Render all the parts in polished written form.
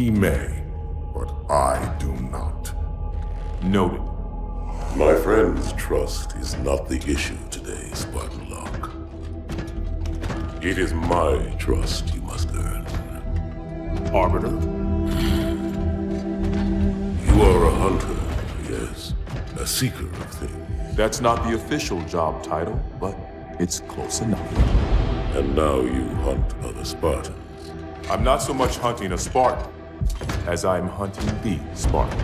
He may, but I do not. Noted. My friend's trust is not the issue today, Spartan Locke. It is my trust you must earn. Arbiter? You are a hunter, yes. A seeker of things. That's not the official job title, but it's close enough. And now you hunt other Spartans. I'm not so much hunting a Spartan, as I'm hunting the Spartan.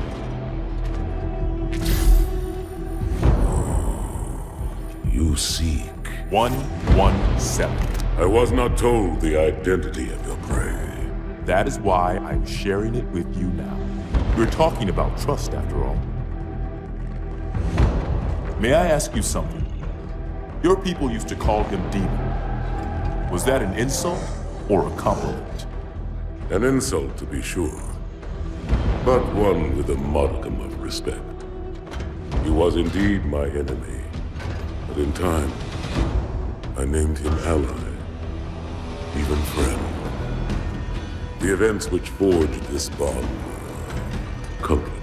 You seek. 117. I was not told the identity of your prey. That is why I'm sharing it with you now. We're talking about trust, after all. May I ask you something? Your people used to call him Demon. Was that an insult or a compliment? An insult, to be sure, but one with a modicum of respect. He was indeed my enemy, but in time, I named him ally, even friend. The events which forged this bond were complicated.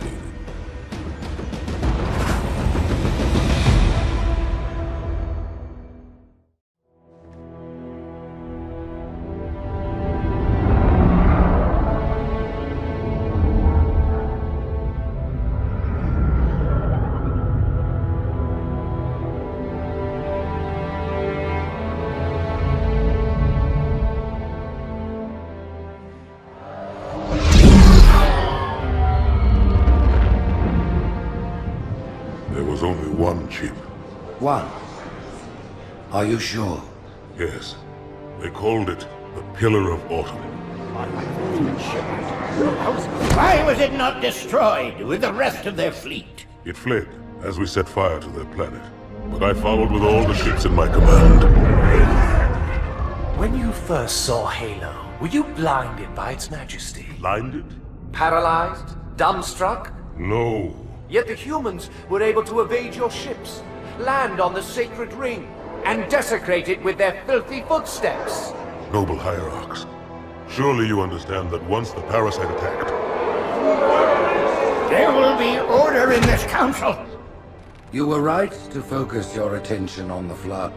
There was only one chip. One? Are you sure? Yes. They called it the Pillar of Autumn. Why was it not destroyed with the rest of their fleet? It fled as we set fire to their planet. But I followed with all the ships in my command. When you first saw Halo, were you blinded by its majesty? Blinded? Paralyzed? Dumbstruck? No. Yet the humans were able to evade your ships, land on the sacred ring, and desecrate it with their filthy footsteps. Noble hierarchs, surely you understand that once the parasite attacked... There will be order in this council. You were right to focus your attention on the Flood.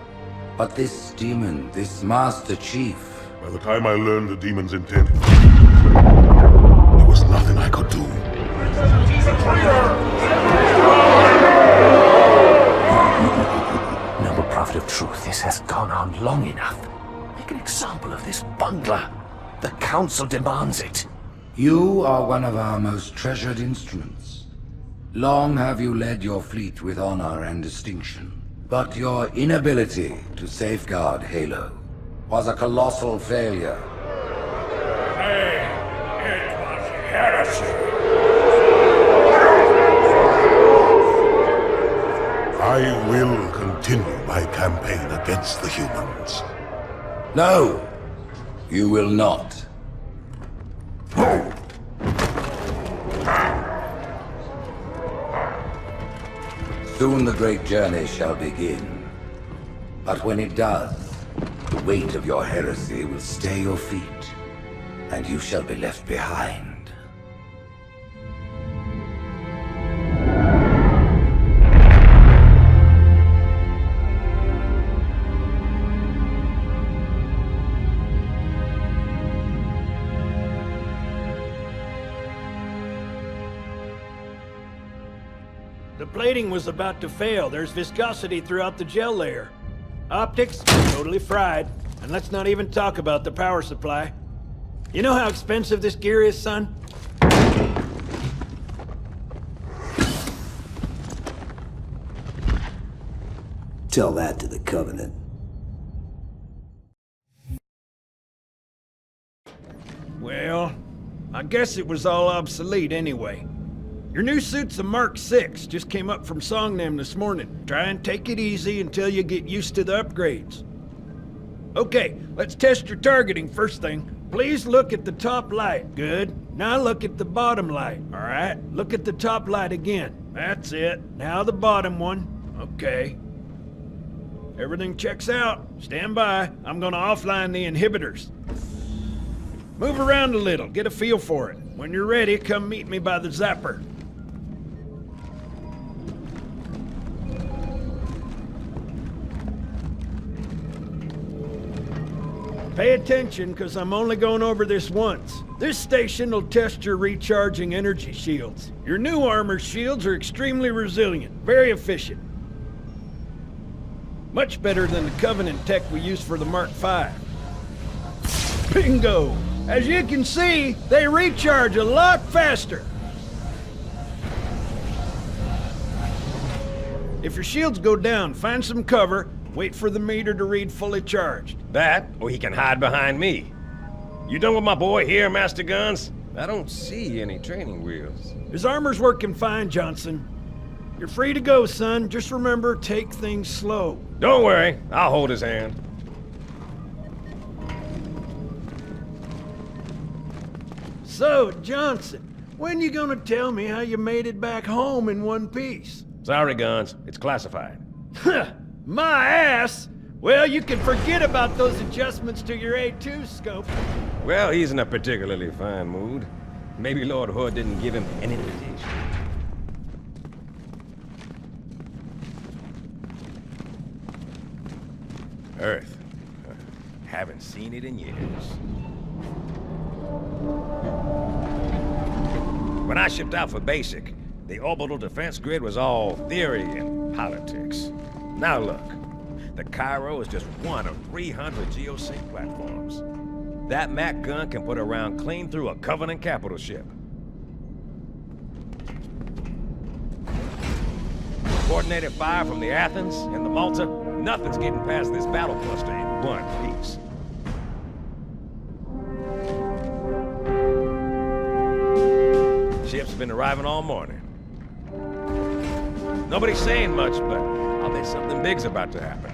But this demon, this Master Chief... By the time I learned the demon's intent, there was nothing I could do. Noble prophet of truth, this has gone on long enough. Make an example of this bungler. The council demands it. You are one of our most treasured instruments. Long have you led your fleet with honor and distinction. But your inability to safeguard Halo was a colossal failure. It was heresy. I will continue my campaign against the humans. No, you will not. Soon the great journey shall begin. But when it does, the weight of your heresy will stay your feet, and you shall be left behind. The plating was about to fail. There's viscosity throughout the gel layer. Optics, totally fried. And let's not even talk about the power supply. You know how expensive this gear is, son? Tell that to the Covenant. Well, I guess it was all obsolete anyway. Your new suit's a Mark 6, just came up from Songnam this morning. Try and take it easy until you get used to the upgrades. Okay, let's test your targeting first thing. Please look at the top light. Good. Now look at the bottom light. All right, look at the top light again. That's it. Now the bottom one. Okay. Everything checks out. Stand by. I'm gonna offline the inhibitors. Move around a little, get a feel for it. When you're ready, come meet me by the zapper. Pay attention, because I'm only going over this once. This station will test your recharging energy shields. Your new armor shields are extremely resilient, very efficient. Much better than the Covenant tech we use for the Mark V. Bingo! As you can see, they recharge a lot faster. If your shields go down, find some cover, wait for the meter to read fully charged. That, or he can hide behind me. You done with my boy here, Master Guns? I don't see any training wheels. His armor's working fine, Johnson. You're free to go, son. Just remember, take things slow. Don't worry, I'll hold his hand. So, Johnson, when you gonna tell me how you made it back home in one piece? Sorry, Guns. It's classified. My ass! Well, you can forget about those adjustments to your A2 scope. Well, he's in a particularly fine mood. Maybe Lord Hood didn't give him an invitation. Earth. Haven't seen it in years. When I shipped out for basic, the orbital defense grid was all theory and politics. Now look, the Cairo is just one of 300 geosync platforms. That Mac gun can put a round clean through a Covenant capital ship. Coordinated fire from the Athens and the Malta, nothing's getting past this battle cluster in one piece. Ships been arriving all morning. Nobody's saying much, but I'll bet something big's about to happen.